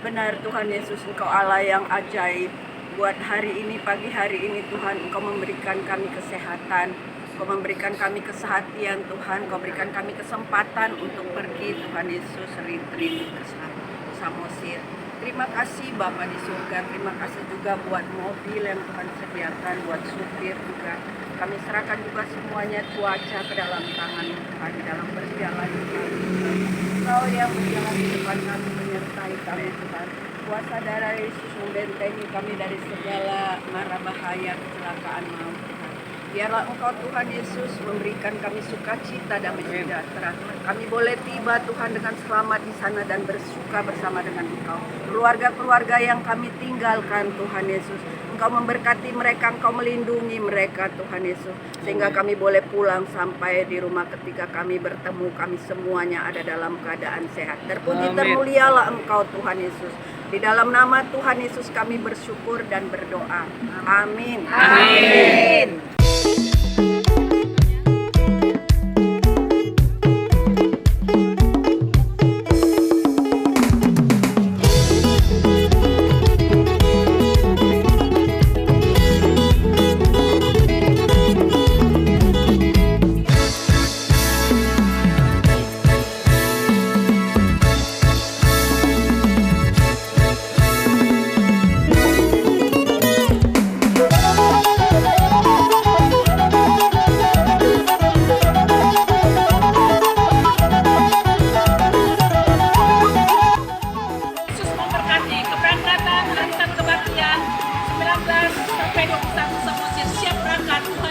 Benar Tuhan Yesus, Engkau Allah yang ajaib. Buat hari ini, pagi hari ini Tuhan, Engkau memberikan kami kesehatan, Engkau memberikan kami kesehatian Tuhan, Engkau berikan kami kesempatan untuk pergi Tuhan Yesus retreat ke Samosir. Terima kasih Bapa di surga, terima kasih juga buat mobil yang Tuhan sediakan, buat supir juga. Kami serahkan juga semuanya cuaca ke dalam tangan Tuhan, di dalam perjalanan kami. Engkau yang berjalan di depan kami, menyertai kami Tuhan. Kuasa darah Yesus membentengi kami dari segala mara bahaya kecelakaan maut Tuhan. Biarlah Engkau Tuhan Yesus memberikan kami sukacita dan sejahtera. Kami boleh tiba Tuhan dengan selamat di sana dan bersuka bersama dengan Engkau. Keluarga-keluarga yang kami tinggalkan Tuhan Yesus, Engkau memberkati mereka, Engkau melindungi mereka Tuhan Yesus. Sehingga kami boleh pulang sampai di rumah ketika kami bertemu, kami semuanya ada dalam keadaan sehat. Terpuji termulialah Engkau Tuhan Yesus. Di dalam nama Tuhan Yesus kami bersyukur dan berdoa. Amin. Amin.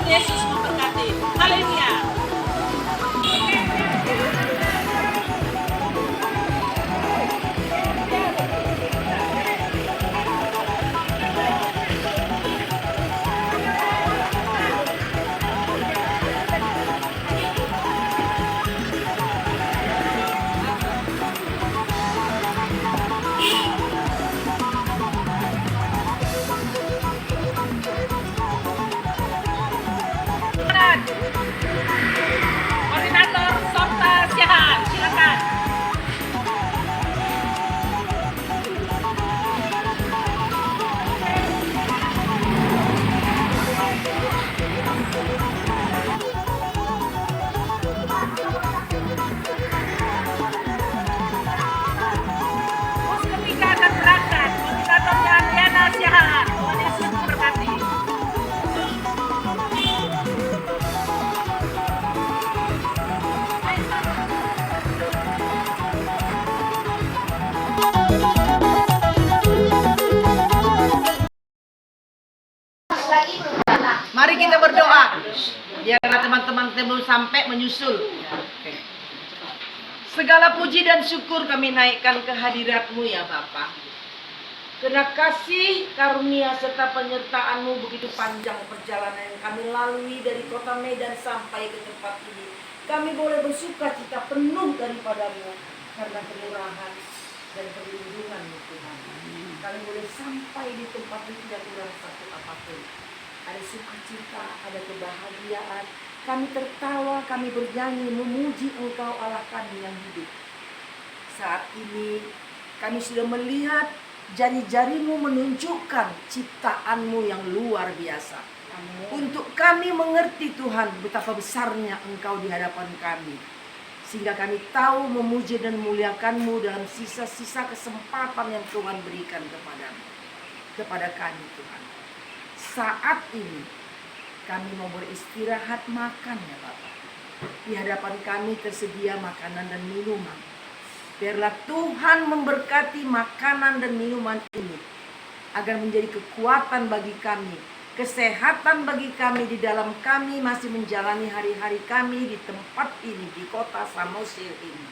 Yesus memberkati. Haleluya. Koordinator Softa Siahaan, silakan. Bus ketiga akan berangkat. Koordinatornya Diana Siahaan. Tuhan Yesus memberkati. Mari kita berdoa. Biarlah teman-teman belum sampai menyusul. Segala puji dan syukur kami naikkan ke hadirat-Mu ya Bapa. Karena kasih, karunia serta penyertaan-Mu begitu panjang perjalanan yang kami lalui dari kota Medan sampai ke tempat ini. Kami boleh bersuka cita penuh daripada-Mu karena kemurahan dan perlindungan-Mu Tuhan. Kami boleh sampai di tempat ini tidak kurang satu apapun. Ada sukacita, ada kebahagiaan. Kami tertawa, kami bernyanyi, memuji Engkau Allah kami yang hidup. Saat ini kami sudah melihat jari-jari-Mu menunjukkan ciptaan-Mu yang luar biasa. Untuk kami mengerti Tuhan betapa besarnya Engkau di hadapan kami. Sehingga kami tahu memuji dan memuliakan-Mu dalam sisa-sisa kesempatan yang Tuhan berikan kepada kami Tuhan. Saat ini kami mau beristirahat makan ya Bapak. Di hadapan kami tersedia makanan dan minuman. Biarlah Tuhan memberkati makanan dan minuman ini agar menjadi kekuatan bagi kami, kesehatan bagi kami di dalam kami masih menjalani hari-hari kami di tempat ini, di kota Samosir ini.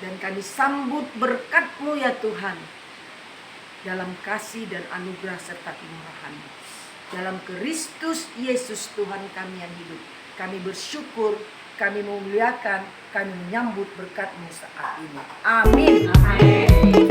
Dan kami sambut berkat-Mu ya Tuhan, dalam kasih dan anugerah serta kemurahan-Mu. Dalam Kristus Yesus Tuhan kami yang hidup, kami bersyukur, kami memuliakan, kami menyambut berkat-Mu saat ini. Amin. Amin.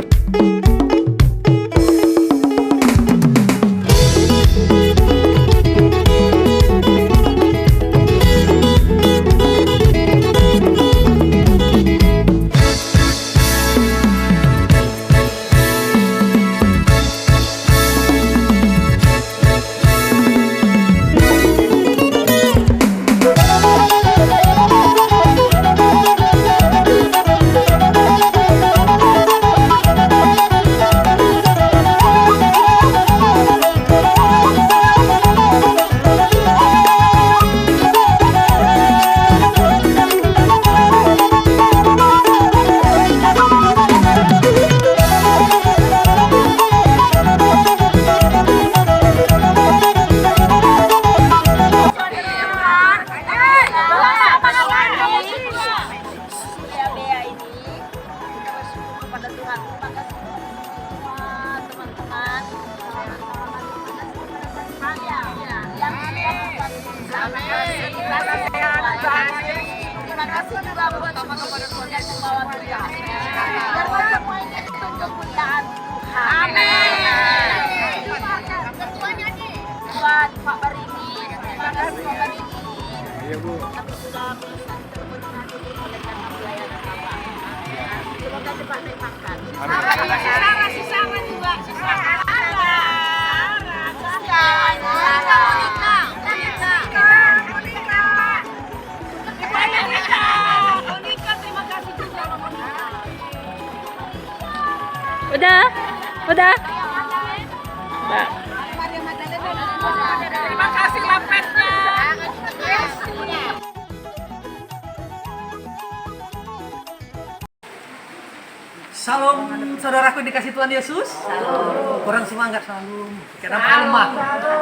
teman-teman yang terima kasih juga buat kepada keluarga yang membawa kita. Biar semua ini untuk kemuliaan Tuhan. Amin. Ketuanya nih buat Pak Barini. Terima kasih Pak Barini. Iya Bu. Kami sudah berkoordinasi oleh karena pelayanan Bapak. Semoga cepat dimakan. Sarah juga. Udah? Udah? Terima kasih lapetnya. Salam saudaraku yang dikasih Tuhan Yesus. Salam. Kurang semangat salam. Kenapa lemah?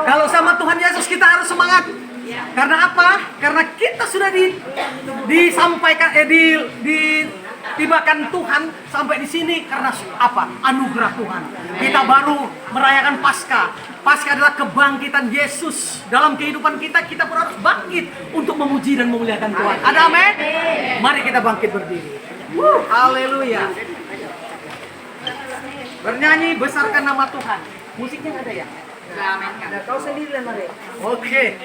Kalau sama Tuhan Yesus kita harus semangat. Karena apa? Karena kita sudah disampaikan ditibakan Tuhan sampai di sini karena apa? Anugerah Tuhan. Kita baru merayakan Paskah. Paskah adalah kebangkitan Yesus dalam kehidupan kita. Kita pun harus bangkit untuk memuji dan memuliakan Tuhan. Ada amin? Mari kita bangkit berdiri. Haleluya. Bernyanyi besarkan nama Tuhan. Musiknya nggak ada ya? Ada. Kau sendiri mari. Oke.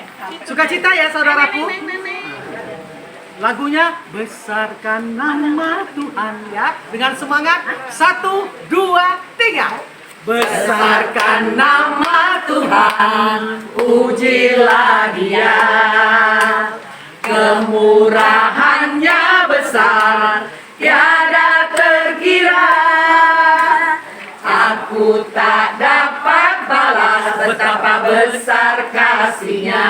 Sukacita ya saudaraku. Lagunya besarkan nama Tuhan ya. Dengan semangat 1, 2, 3. Besarkan nama Tuhan, pujilah Dia. Kemurahannya besar, tiada terkira. Aku tak dapat balas betapa besar kasih-Nya.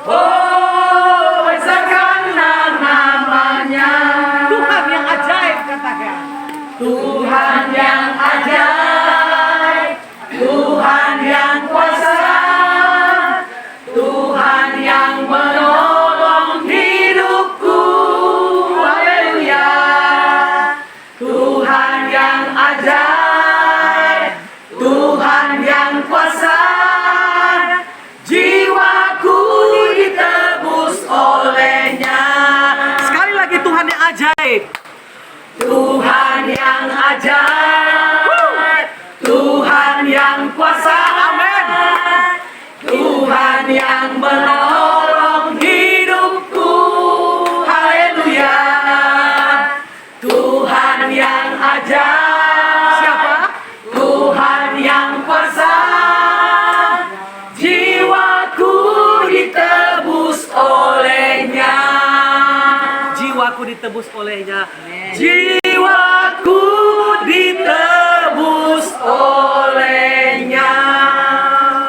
Oh, besarkanlah namanya. Tuhan yang ajaib katakan. Tuhan yang ajaib, Tuhan yang kuasa, Tuhan yang menolong hidupku. Haleluya. Tuhan yang ajaib, Tuhan yang kuasa, jiwaku ditebus olehnya. Sekali lagi Tuhan yang ajaib. Tuhan yang ajaib, Tuhan yang kuasa, amin. Tuhan yang menolong hidupku, haleluya. Tuhan yang ajaib, siapa? Tuhan yang kuasa, jiwaku ditebus olehnya. Jiwaku ditebus olehnya. Jiwaku ditebus olehnya.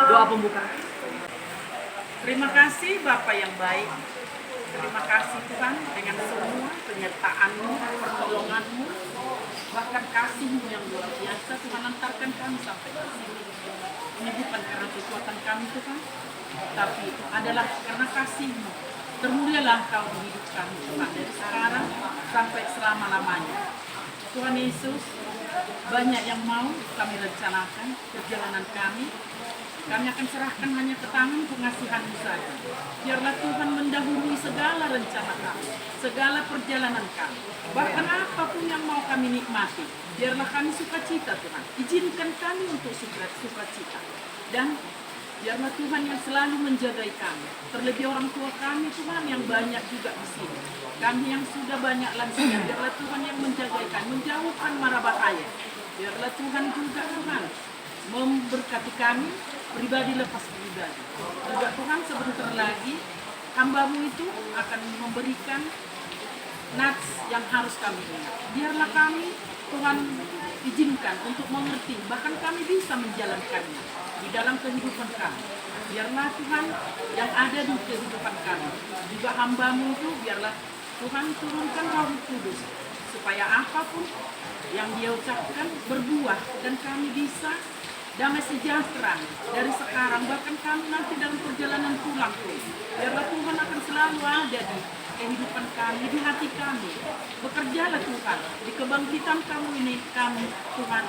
Doa pembuka. Terima kasih Bapak yang baik. Terima kasih Tuhan dengan semua penyertaan-Mu, pertolongan-Mu, bahkan kasih-Mu yang luar biasa. Tuhan antarkan kami sampai ke sini. Ini bukan karena kekuatan kami Tuhan, tapi itu adalah karena kasih-Mu. Termulialah Kau di hidup kami Tuhan dari sekarang sampai selama-lamanya. Tuhan Yesus, banyak yang mau kami rencanakan perjalanan kami. Kami akan serahkan hanya ke tangan pengasihan-Mu saja. Biarlah Tuhan mendahului segala rencana kami, segala perjalanan kami. Bahkan apapun yang mau kami nikmati, biarlah kami sukacita Tuhan. Izinkan kami untuk sukacita. Dan biarlah Tuhan yang selalu menjagai kami. Terlebih orang tua kami Tuhan yang banyak juga di sini. Kami yang sudah banyak lansia, biarlah Tuhan yang menjagai kami, menjauhkan mara bahaya. Biarlah Tuhan juga Tuhan memberkati kami, pribadi lepas pribadi. Juga Tuhan sebentar lagi hamba-Mu itu akan memberikan nats yang harus kami ingat. Biarlah kami Tuhan izinkan untuk mengerti, bahkan kami bisa menjalankannya di dalam kehidupan kami. Biarlah Tuhan yang ada di kehidupan kami, juga hamba-Mu itu biarlah Tuhan turunkan Roh Kudus supaya apapun yang Dia ucapkan berbuah dan kami bisa damai sejahtera dari sekarang, bahkan kami nanti dalam perjalanan pulang pun. Biarlah Tuhan akan selalu ada di kehidupan kami, di hati kami. Bekerjalah Tuhan, di kebangkitan kami ini kami Tuhan,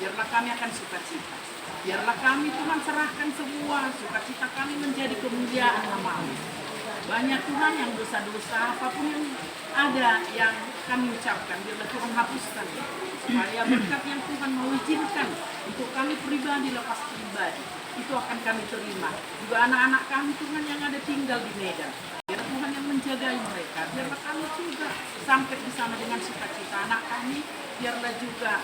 biarlah kami akan sukacita. Biarlah kami Tuhan serahkan semua sukacita kami menjadi kemuliaan nama-Mu. Banyak Tuhan yang dosa-dosa apapun yang ada yang kami ucapkan, biarlah Tuhan hapuskan. Supaya berkat yang Tuhan mau izinkan untuk kami pribadi lepas pribadi, itu akan kami terima. Juga anak-anak kami Tuhan yang ada tinggal di Medan, biar Tuhan yang menjagai mereka. Biarlah kami juga sampai di sana dengan sukacita. Anak kami biarlah juga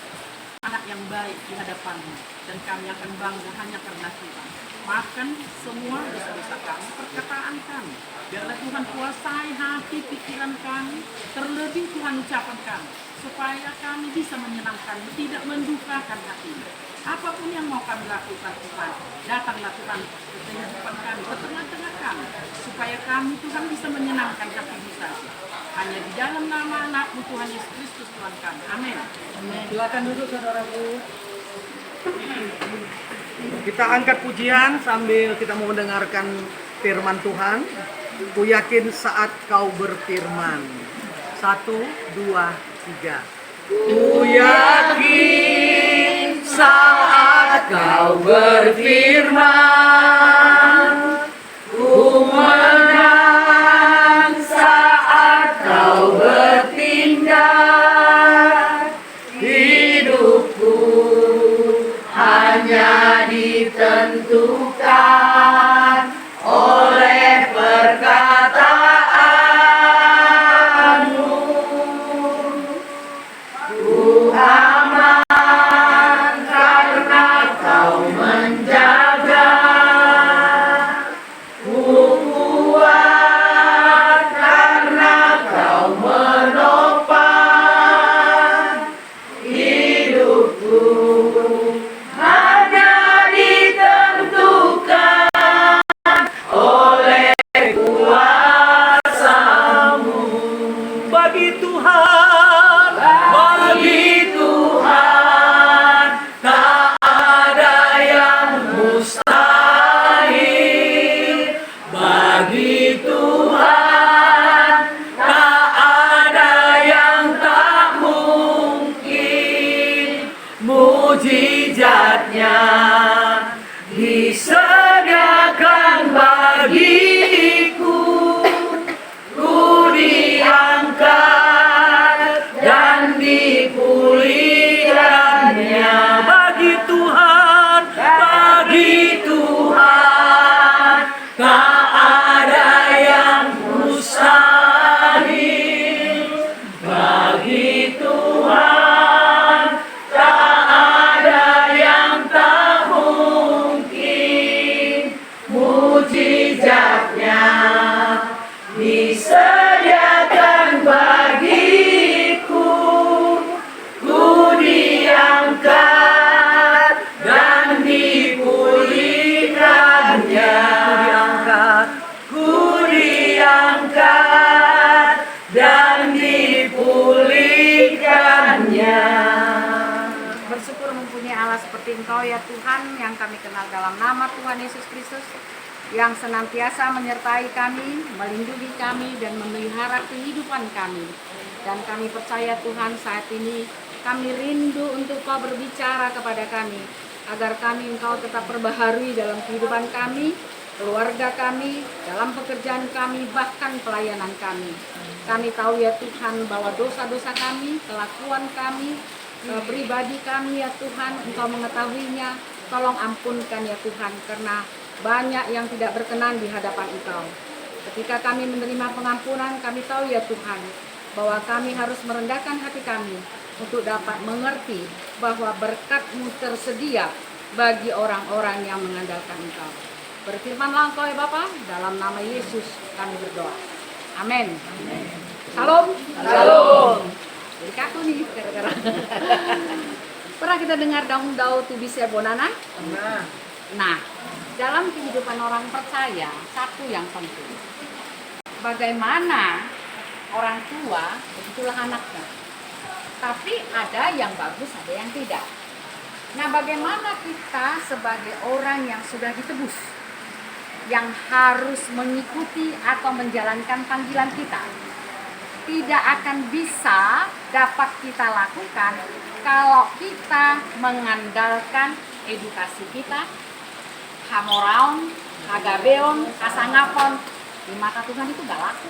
anak yang baik di hadapan-Mu, dan kami akan bangga hanya karena Tuhan. Maafkan semua dosa-dosa kami, perkataan kami. Biarlah Tuhan kuasai hati, pikiran kami, terlebih Tuhan ucapan kami, supaya kami bisa menyenangkan-Mu, tidak mendukakan hati-Mu. Apapun yang mau kami lakukan Tuhan, datanglah Tuhan ke kehidupan kami, ke tengah-tengah kami, supaya kami Tuhan bisa menyenangkan hati-Mu saja. Hanya di dalam nama anak-Mu Tuhan Yesus Kristus Tuhan kami. Amin. Silakan duduk saudaraku. Kita angkat pujian sambil kita mau mendengarkan firman Tuhan. Ku yakin saat kau berfirman. 1, 2, 3. Ku yakin saat kau berfirman. Ku menang saat kau bertindak. Hidupku hanya ditentukan oleh perkataanmu. Ku aman karena kau menjaga. Ku kuat karena kau menopang. Hidupku hanya ditentukan oleh kuasa-Mu. Bagi Tuhan tak ada yang mustahil. Bagi Tuhan tak ada yang tak mungkin. Mujizatnya disediakan bagiku. Ku diangkat dan dipulihkannya. Bagi Tuhan tak ada yang mustahil. Bagi Tuhan tak ada yang tak mungkin. Mujizatnya disediakan bagiku. Ku diangkat dan dipulihkannya. Ku diangkat dan dipulihkannya. Bersyukur mempunyai Allah seperti Engkau ya Tuhan, yang kami kenal dalam nama Tuhan Yesus Kristus, yang senantiasa menyertai kami, melindungi kami, dan memelihara kehidupan kami. Dan kami percaya Tuhan, saat ini kami rindu untuk Kau berbicara kepada kami, agar kami Engkau tetap perbaharui dalam kehidupan kami, keluarga kami, dalam pekerjaan kami, bahkan pelayanan kami. Kami tahu ya Tuhan bahwa dosa-dosa kami, kelakuan kami, pribadi kami ya Tuhan, Engkau mengetahuinya. Tolong ampunkan ya Tuhan, karena banyak yang tidak berkenan di hadapan Engkau. Ketika kami menerima pengampunan, kami tahu ya Tuhan, bahwa kami harus merendahkan hati kami untuk dapat mengerti bahwa berkat-Mu tersedia bagi orang-orang yang mengandalkan Engkau. Berfirmanlah Engkau ya Bapa, dalam nama Yesus kami berdoa. Amin. Salam. Salam. Jadi kaku nih gara-gara. Pernah kita dengar daun tu bisa bonana? Nah, dalam kehidupan orang percaya, satu yang penting, bagaimana orang tua, begitulah anaknya. Tapi ada yang bagus, ada yang tidak. Nah, bagaimana kita sebagai orang yang sudah ditebus, yang harus mengikuti atau menjalankan panggilan kita. Tidak akan bisa dapat kita lakukan kalau kita mengandalkan edukasi kita, hamoraon, hagabeon, kasangapon. Di mata Tuhan itu gak laku.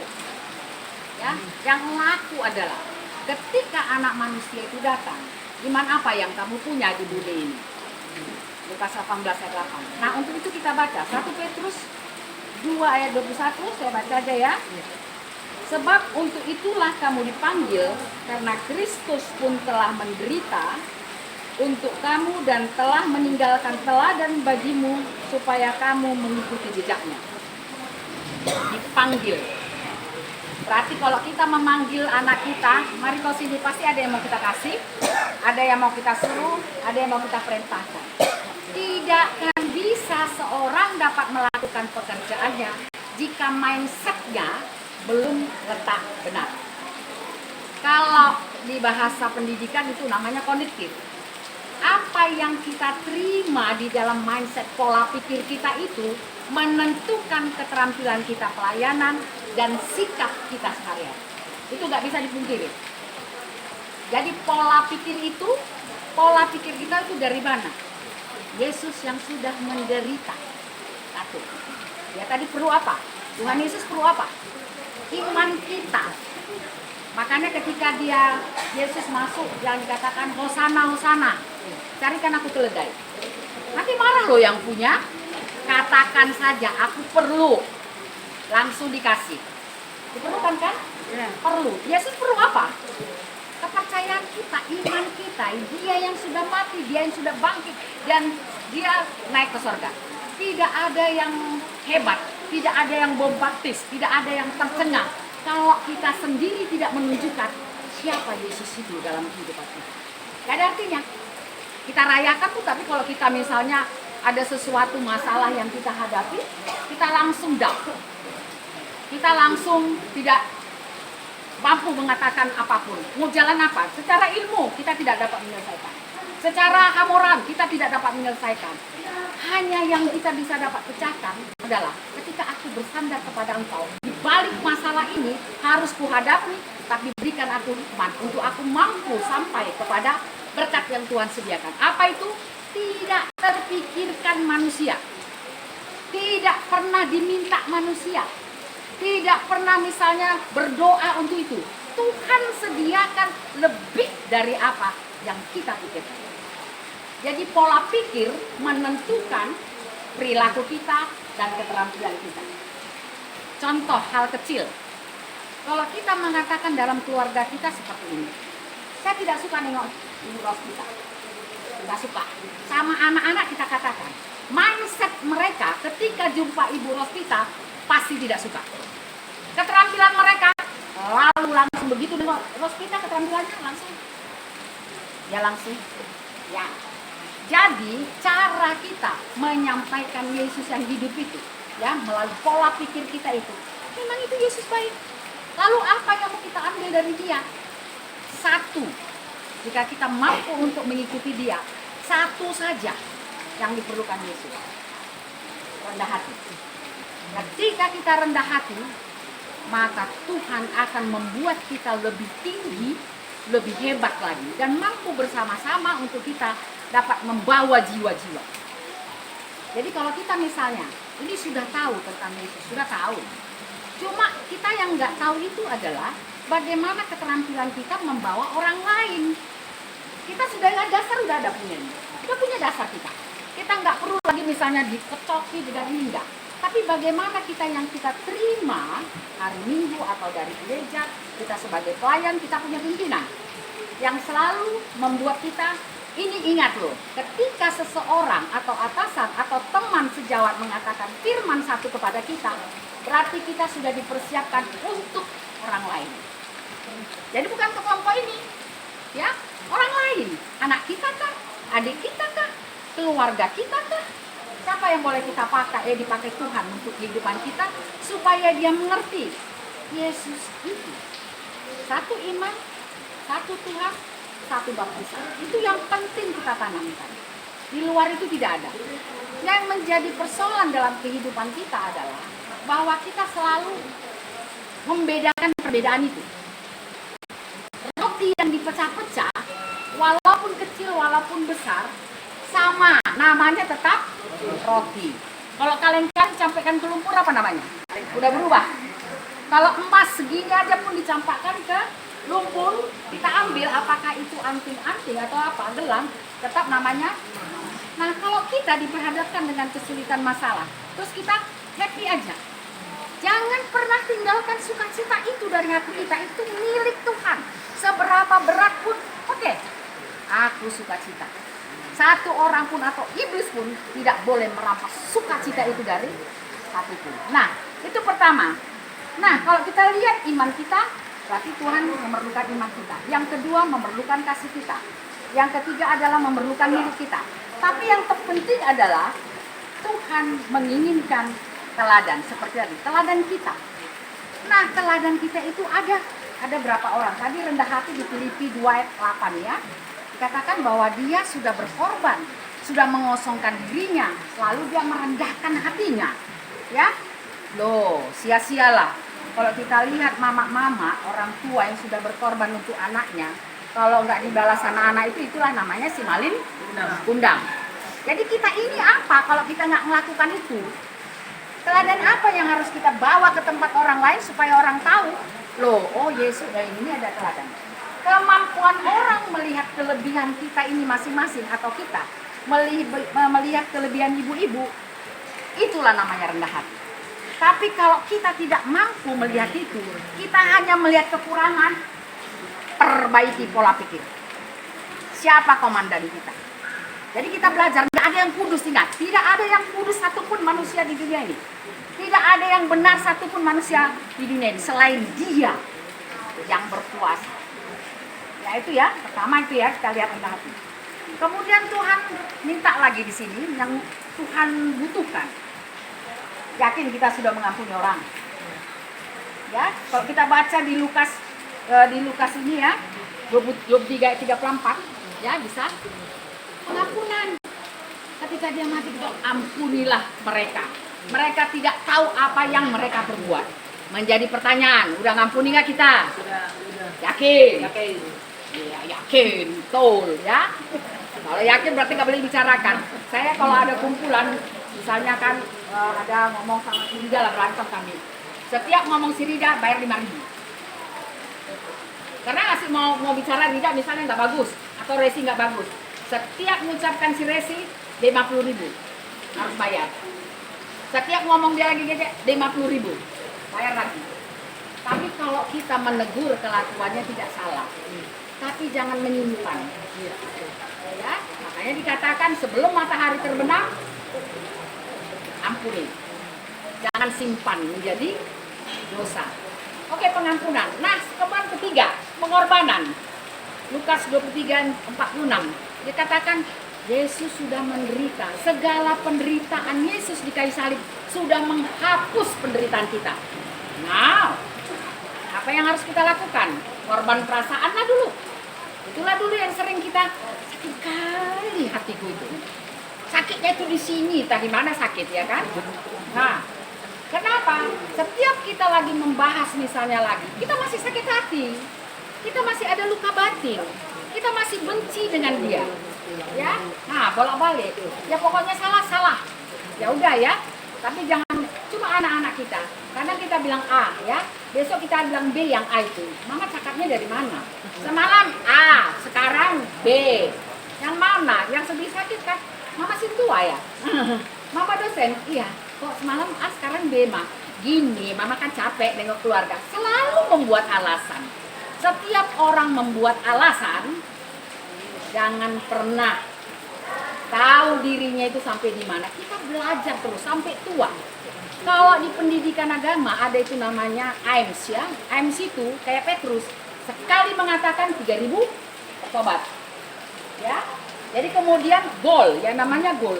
Ya, yang laku adalah ketika anak manusia itu datang, iman apa yang kamu punya di bumi ini? Lukas 18 ayat 8. Nah, untuk itu kita baca 1 Petrus 2 ayat 21, saya baca aja ya. Sebab untuk itulah kamu dipanggil, karena Kristus pun telah menderita untuk kamu dan telah meninggalkan teladan bagimu supaya kamu mengikuti jejaknya. Dipanggil. Berarti kalau kita memanggil anak kita, mari kau sini, pasti ada yang mau kita kasih, ada yang mau kita suruh, ada yang mau kita perintahkan. Tidak akan bisa seorang dapat melakukan pekerjaannya jika mindsetnya belum letak benar. Kalau di bahasa pendidikan itu namanya kognitif. Apa yang kita terima di dalam mindset pola pikir kita itu menentukan keterampilan kita pelayanan dan sikap kita seharian. Itu nggak bisa dipungkiri. Jadi pola pikir kita itu dari mana? Yesus yang sudah menderita. Satu. Dia tadi perlu apa? Tuhan Yesus perlu apa? Iman kita. Makanya ketika Yesus masuk yang dikatakan Hosana Hosana, carikan aku keledai. Nanti marah loh yang punya. Katakan saja aku perlu, langsung dikasih. Diperlukan kan? Ya. Perlu. Yesus perlu apa? Kepercayaan kita, iman kita. Dia yang sudah mati, dia yang sudah bangkit, dan dia naik ke surga. Tidak ada yang hebat, tidak ada yang bombastis, tidak ada yang tercengang kalau kita sendiri tidak menunjukkan siapa Yesus itu dalam kehidupan kita. Gak ada artinya. Kita rayakan tuh, tapi kalau kita misalnya ada sesuatu masalah yang kita hadapi, kita langsung down. Kita langsung tidak mampu mengatakan apapun. Mau jalan apa? Secara ilmu kita tidak dapat menyelesaikan. Secara hamoran kita tidak dapat menyelesaikan. Hanya yang kita bisa dapat pecahkan adalah ketika aku bersandar kepada Engkau. Di balik masalah ini harus kuhadapi, tapi berikan aku hikmat untuk aku mampu sampai kepada berkat yang Tuhan sediakan. Apa itu? Tidak terpikirkan manusia. Tidak pernah diminta manusia. Tidak pernah misalnya berdoa untuk itu. Tuhan sediakan lebih dari apa yang kita pikirkan. Jadi pola pikir menentukan perilaku kita dan keterampilan kita. Contoh hal kecil. Kalau kita mengatakan dalam keluarga kita seperti ini. Saya tidak suka nengok Ibu Rospita. Tidak suka. Sama anak-anak kita katakan. Mindset mereka ketika jumpa Ibu Rospita pasti tidak suka. Keterampilan mereka lalu langsung begitu nengok Rospita, keterampilannya langsung. Ya langsung. Ya. Jadi cara kita menyampaikan Yesus yang hidup itu, ya melalui pola pikir kita itu, memang itu Yesus baik. Lalu apa yang mau kita ambil dari dia? Satu, jika kita mampu untuk mengikuti dia, satu saja yang diperlukan Yesus, rendah hati. Ketika kita rendah hati, maka Tuhan akan membuat kita lebih tinggi, lebih hebat lagi, dan mampu bersama-sama untuk kita dapat membawa jiwa-jiwa. Jadi kalau kita misalnya ini sudah tahu tentang Yesus, sudah tahu. Cuma kita yang nggak tahu itu adalah bagaimana keterampilan kita membawa orang lain. Kita sudah dasar, udah ada punya dasar kita. Kita nggak perlu lagi misalnya dikecoki dengan ini enggak. Tapi bagaimana kita yang kita terima hari Minggu atau dari gereja, kita sebagai pelayan, kita punya pimpinan yang selalu membuat kita. Ini ingat loh, ketika seseorang atau atasan atau teman sejawat mengatakan firman satu kepada kita, berarti kita sudah dipersiapkan untuk orang lain. Jadi bukan untuk kelompok ini, ya, orang lain, anak kita kah, adik kita kah, keluarga kita kah, siapa yang boleh kita pakai, dipakai Tuhan untuk kehidupan kita, supaya dia mengerti Yesus itu satu iman, satu Tuhan, satu baptisan. Itu yang penting kita tanamkan. Di luar itu tidak ada. Yang menjadi persoalan dalam kehidupan kita adalah bahwa kita selalu membedakan perbedaan itu. Roti yang dipecah-pecah, walaupun kecil, walaupun besar, sama, namanya tetap roti. Kalau kalian campakkan ke lumpur, apa namanya? Udah berubah. Kalau emas segini aja pun dicampakkan ke lumpur, kita ambil apakah itu anting-anting atau apa, gelang, tetap namanya. Nah, kalau kita diperhadapkan dengan kesulitan masalah, terus kita happy aja. Jangan pernah tinggalkan sukacita itu dari hati kita, itu milik Tuhan. Seberapa berat pun, oke, aku sukacita. Satu orang pun atau iblis pun tidak boleh merampas sukacita itu dari hatiku. Nah, itu pertama. Nah, kalau kita lihat iman kita, berarti Tuhan memerlukan iman kita. Yang kedua, memerlukan kasih kita. Yang ketiga adalah memerlukan milik kita. Tapi yang terpenting adalah Tuhan menginginkan teladan seperti tadi, teladan kita. Nah, teladan kita itu ada berapa orang? Tadi rendah hati di Filipi 2 ayat 8 ya. Dikatakan bahwa dia sudah berkorban, sudah mengosongkan dirinya, lalu dia merendahkan hatinya. Ya. Loh, sia-sialah. Kalau kita lihat mama-mama, orang tua yang sudah berkorban untuk anaknya, kalau nggak dibalas anak-anak itu, itulah namanya si malin kundang. Jadi kita ini apa kalau kita nggak melakukan itu? Teladan apa yang harus kita bawa ke tempat orang lain supaya orang tahu, loh, oh Yesus, ini ada teladan. Kemampuan orang melihat kelebihan kita ini masing-masing atau kita melihat kelebihan ibu-ibu, itulah namanya rendah hati. Tapi kalau kita tidak mampu melihat itu, kita hanya melihat kekurangan, perbaiki pola pikir. Siapa komandan kita? Jadi kita belajar, tidak ada yang kudus, ingat. Tidak ada yang kudus satupun manusia di dunia ini. Tidak ada yang benar satupun manusia di dunia ini, selain Dia yang berkuasa. Ya itu ya, pertama itu ya, kita lihat rendah hati. Kemudian Tuhan minta lagi di sini, yang Tuhan butuhkan. Yakin kita sudah mengampuni orang. Ya, kalau kita baca di Lukas ini ya, 23 ayat 34, ya bisa. Pengampunan. Ketika dia mati, kita ampunilah mereka. Mereka tidak tahu apa yang mereka perbuat. Menjadi pertanyaan, udah ngampuni nggak kita? Sudah. Yakin? Ya, yakin, betul ya. Kalau yakin berarti nggak boleh dibicarakan. Saya kalau ada kumpulan, misalnya kan ada ngomong sama si Rida lah, berantem kami. Setiap ngomong si Rida bayar 5.000. Karena ngasih mau bicara Rida misalnya nggak bagus atau Resi nggak bagus. Setiap mengucapkan si Resi 50.000 harus bayar. Setiap ngomong dia lagi 50.000 bayar lagi. Tapi kalau kita menegur kelakuannya tidak salah, tapi jangan menyimpan. Ya, makanya dikatakan sebelum matahari terbenam, ampuni. Jangan simpan menjadi dosa. Oke, pengampunan. Nah, kemudian ketiga, pengorbanan. Lukas 23:46. Dikatakan Yesus sudah menderita. Segala penderitaan Yesus di kayu salib sudah menghapus penderitaan kita. Nah, apa yang harus kita lakukan? Korban perasaan lah dulu. Itulah dulu yang sering kita sakit kali hatiku itu. Sakitnya itu di sini, tadi mana sakit ya kan? Nah, kenapa? Setiap kita lagi membahas misalnya lagi, kita masih sakit hati. Kita masih ada luka batin. Kita masih benci dengan dia. Ya. Nah, bolak-balik. Ya pokoknya salah. Ya udah ya. Tapi jangan cuma anak-anak kita. Kadang kita bilang A ya, besok kita bilang B yang A itu. Mama cakapnya dari mana? Semalam A, sekarang B. Yang mana? Yang sedih sakit kan? Mama sih tua ya. Mama dosen, iya. Kok semalam A, sekarang B, Ma? Gini, Mama kan capek nengok keluarga. Selalu membuat alasan. Setiap orang membuat alasan, jangan pernah tahu dirinya itu sampai di mana. Kita belajar terus sampai tua. Kalau di pendidikan agama ada itu namanya AIMS ya. AIMS itu kayak Petrus, sekali mengatakan 3.000 tobat. Ya. Jadi kemudian goal, yang namanya goal.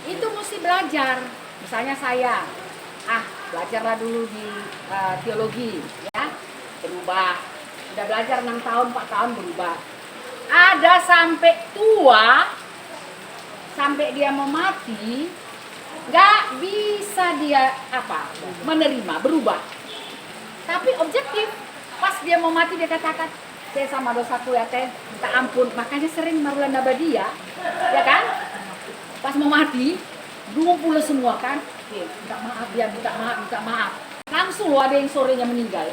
Itu mesti belajar. Misalnya saya, belajarlah dulu di teologi ya. Berubah. Udah belajar 6 tahun, 4 tahun berubah. Ada sampai tua sampai dia mau mati, nggak bisa dia menerima, berubah. Tapi objektif, pas dia mau mati dia katakan, saya sama dosaku ya teh, minta ampun. Makanya sering Marulan Nabadia, ya kan? Pas mau mati, ngumpul semua kan, minta maaf ya, minta maaf. Langsung loh ada yang sorenya meninggal,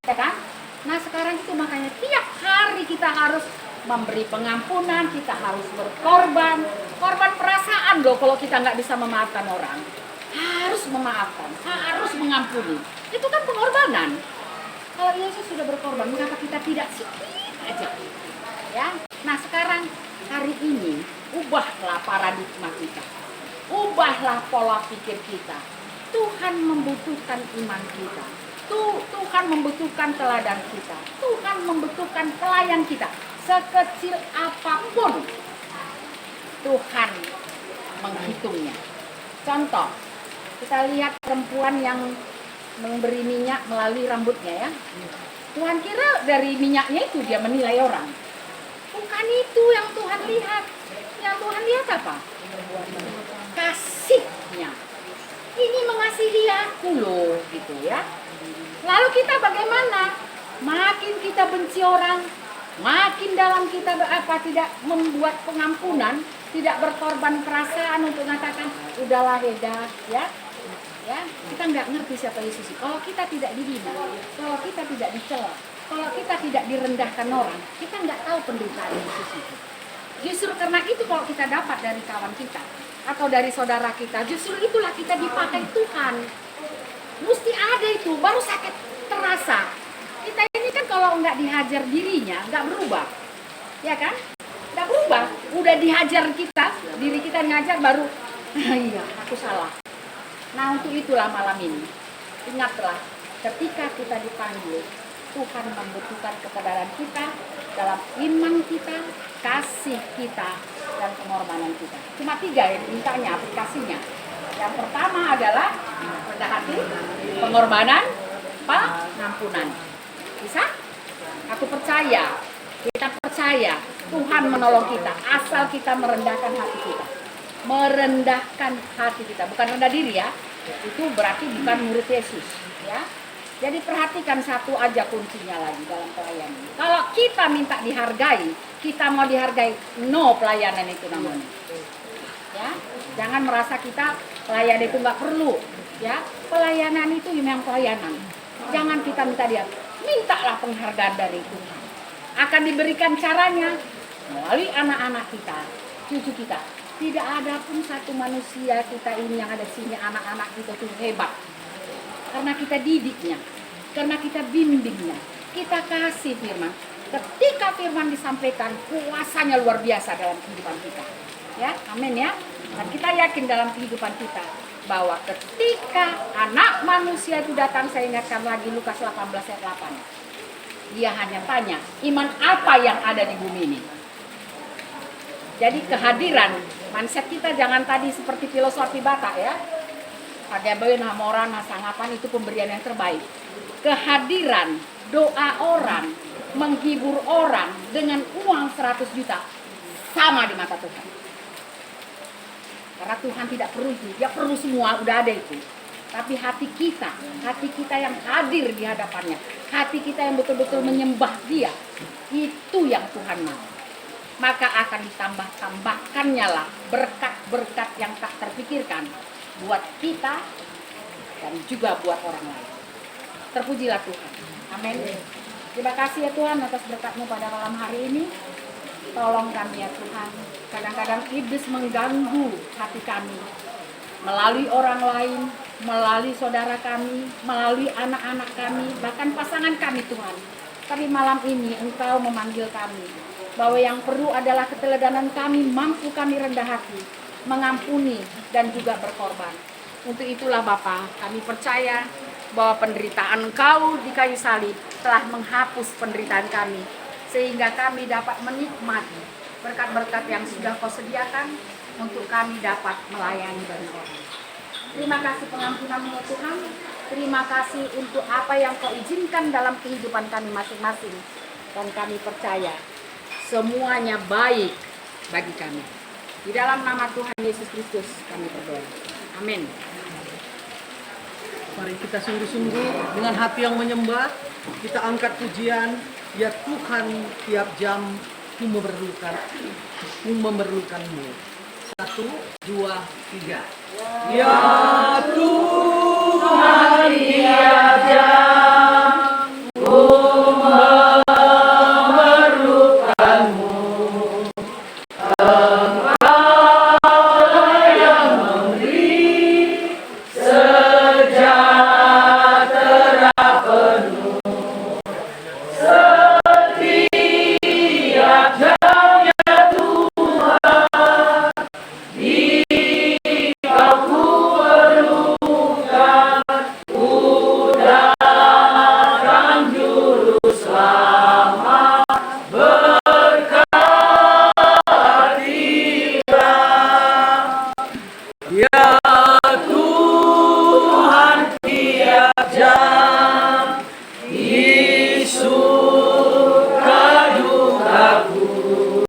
ya kan? Nah sekarang itu makanya tiap hari kita harus memberi pengampunan, kita harus berkorban, korban perasaan loh kalau kita nggak bisa memaafkan orang. Harus memaafkan, harus mengampuni. Itu kan pengorbanan. Kalau Yesus sudah berkorban, mengapa kita tidak sedikit aja? Ya. Nah sekarang hari ini ubahlah paradigma kita, ubahlah pola pikir kita. Tuhan membutuhkan iman kita. Tuhan membutuhkan teladan kita. Tuhan membutuhkan pelayan kita. Sekecil apapun Tuhan menghitungnya. Contoh, kita lihat perempuan yang memberi minyak melalui rambutnya ya. Tuhan kira dari minyaknya itu dia menilai orang. Bukan itu yang Tuhan lihat. Yang Tuhan lihat apa? Kasihnya. Ini mengasihi aku loh, gitu ya. Lalu kita bagaimana? Makin kita benci orang, makin dalam kita tidak membuat pengampunan, tidak berkorban perasaan untuk mengatakan udahlah Heda, ya. Ya, kita nggak ngerti siapa Yesus. Kalau kita tidak dihina, kalau kita tidak dicela, kalau kita tidak direndahkan orang, kita nggak tahu penderitaan Yesus itu. Justru karena itu kalau kita dapat dari kawan kita atau dari saudara kita, justru itulah kita dipakai Tuhan. Mesti ada itu, baru sakit terasa. Kita ini kan kalau nggak dihajar dirinya, nggak berubah. Ya kan? Nggak berubah. Udah dihajar kita, diri kita ngajar baru, iya aku salah. Nah untuk itulah malam ini, ingatlah ketika kita dipanggil, Tuhan membutuhkan kesadaran kita dalam iman kita, kasih kita, dan pengorbanan kita. Cuma 3 yang mintanya aplikasinya. Yang pertama adalah rendah hati, pengorbanan, pengampunan. Bisa? Aku percaya, kita percaya Tuhan menolong kita asal kita merendahkan hati kita. Merendahkan hati kita, bukan rendah diri ya. Itu berarti bukan murid Yesus, ya. Jadi perhatikan satu aja kuncinya lagi dalam pelayanan. Kalau kita minta dihargai, kita mau dihargai, no pelayanan itu namanya. Ya, jangan merasa kita pelayanan itu nggak perlu, ya. Pelayanan itu memang pelayanan. Jangan kita minta dia, mintalah penghargaan dari Tuhan. Akan diberikan caranya melalui anak-anak kita, cucu kita. Tidak ada pun satu manusia kita ini yang ada sini anak-anak kita tuh hebat. Karena kita didiknya, karena kita bimbingnya, kita kasih firman. Ketika firman disampaikan, kuasanya luar biasa dalam kehidupan kita. Ya, amin ya. Dan kita yakin dalam kehidupan kita bahwa ketika anak manusia itu datang, saya ingatkan lagi Lukas 18 ayat 8. Dia hanya tanya, iman apa yang ada di bumi ini? Jadi kehadiran, mindset kita jangan tadi seperti filosofi Batak ya. Pagabayan hamoran, nasangapan itu pemberian yang terbaik. Kehadiran, doa orang, menghibur orang dengan uang 100 juta sama di mata Tuhan. Karena Tuhan tidak perlu itu, dia perlu semua, udah ada itu. Tapi hati kita yang hadir di hadapannya, hati kita yang betul-betul menyembah dia, itu yang Tuhan mau. Maka akan ditambah-tambahkannya lah berkat-berkat yang tak terpikirkan buat kita dan juga buat orang lain. Terpujilah Tuhan. Amin. Terima kasih ya Tuhan atas berkat-Mu pada malam hari ini. Tolong kami ya Tuhan. Kadang-kadang iblis mengganggu hati kami melalui orang lain, melalui saudara kami, melalui anak-anak kami, bahkan pasangan kami Tuhan. Tapi malam ini Engkau memanggil kami bahwa yang perlu adalah keteladanan kami, mampu kami rendah hati, mengampuni dan juga berkorban. Untuk itulah Bapa, kami percaya bahwa penderitaan Engkau di kayu salib telah menghapus penderitaan kami, sehingga kami dapat menikmati berkat-berkat yang sudah Kau sediakan untuk kami dapat melayani banyak orang. Terima kasih pengampunan-Mu ya Tuhan. Terima kasih untuk apa yang Kau izinkan dalam kehidupan kami masing-masing. Dan kami percaya semuanya baik bagi kami. Di dalam nama Tuhan Yesus Kristus kami berdoa. Amin. Mari kita sungguh-sungguh dengan hati yang menyembah, kita angkat pujian, ya Tuhan tiap jam ku memerlukanmu. 1, 2, 3. Ya Tuhan tiap jam ku memerlukanmu. Engkau yang memberi sejahtera penuh. Setiap jamnya Tuhan, jika ku perlukan, ku datang juru selamat, berkatilah. Ya Tuhan tiap jam, Yesus dukaku.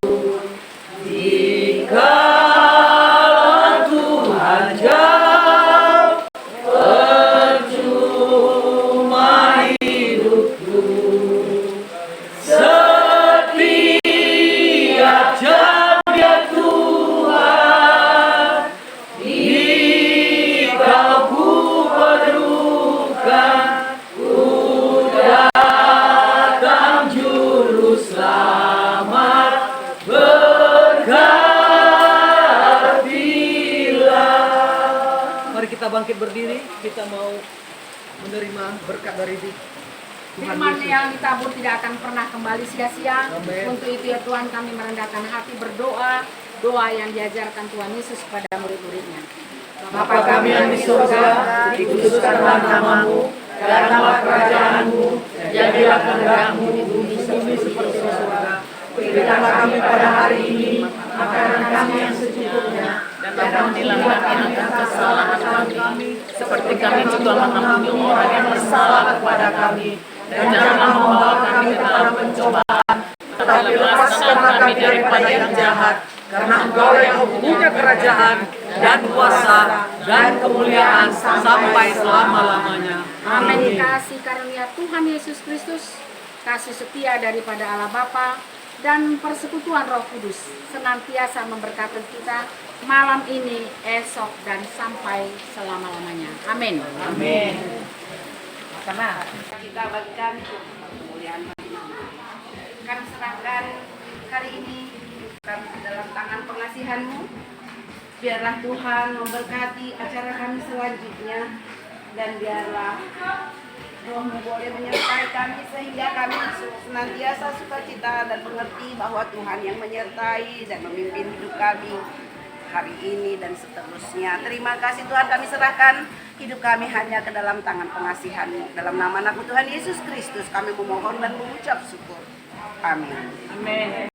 Jikalau Tuhan jauh, percuma hidupku. Setiap jam ya Tuhan, jika ku perlukan, ku datang juru selamat, berkatilah. Mari kita bangkit berdiri, kita mau menerima berkat dari Tuhan Firman Yesus. yang ditabur tidak akan pernah kembali sia-sia. Amin. Untuk itu ya Tuhan, kami merendahkan hati berdoa, doa yang diajarkan Tuhan Yesus kepada murid-muridnya. Bapa kami yang di surga, dikuduskanlah namamu, datanglah kerajaanmu, jadilah kehendakmu di bumi seperti di surga. Berikanlah kami pada hari ini makanan kami yang secukupnya, Dan ampunilah kami akan kesalahan kami, seperti kami juga mengampuni orang yang bersalah kepada kami. Dan janganlah membawa kami ke dalam pencobaan, tetapi lepaskanlah kami daripada yang jahat. karena Engkau yang punya kerajaan dan kuasa dan kemuliaan sampai selama-lamanya. Amin. Kasih karunia Tuhan Yesus Kristus, kasih setia daripada Allah Bapa, dan persekutuan Roh Kudus senantiasa memberkati kita malam ini, esok, dan sampai selama-lamanya. Amin. Amin. Karena kita bagikan kemuliaan bagi nama. Kami serahkan hari ini kami ke dalam tangan pengasihan-Mu. Biarlah Tuhan memberkati acara kami selanjutnya, dan biarlah Roh-Mu boleh menyertai kami sehingga kami senantiasa sukacita dan mengerti bahwa Tuhan yang menyertai dan memimpin hidup kami hari ini dan seterusnya. Terima kasih Tuhan, kami serahkan hidup kami hanya ke dalam tangan pengasihan-Mu. Dalam nama anak Tuhan Yesus Kristus kami memohon dan mengucap syukur. Amin. Amin.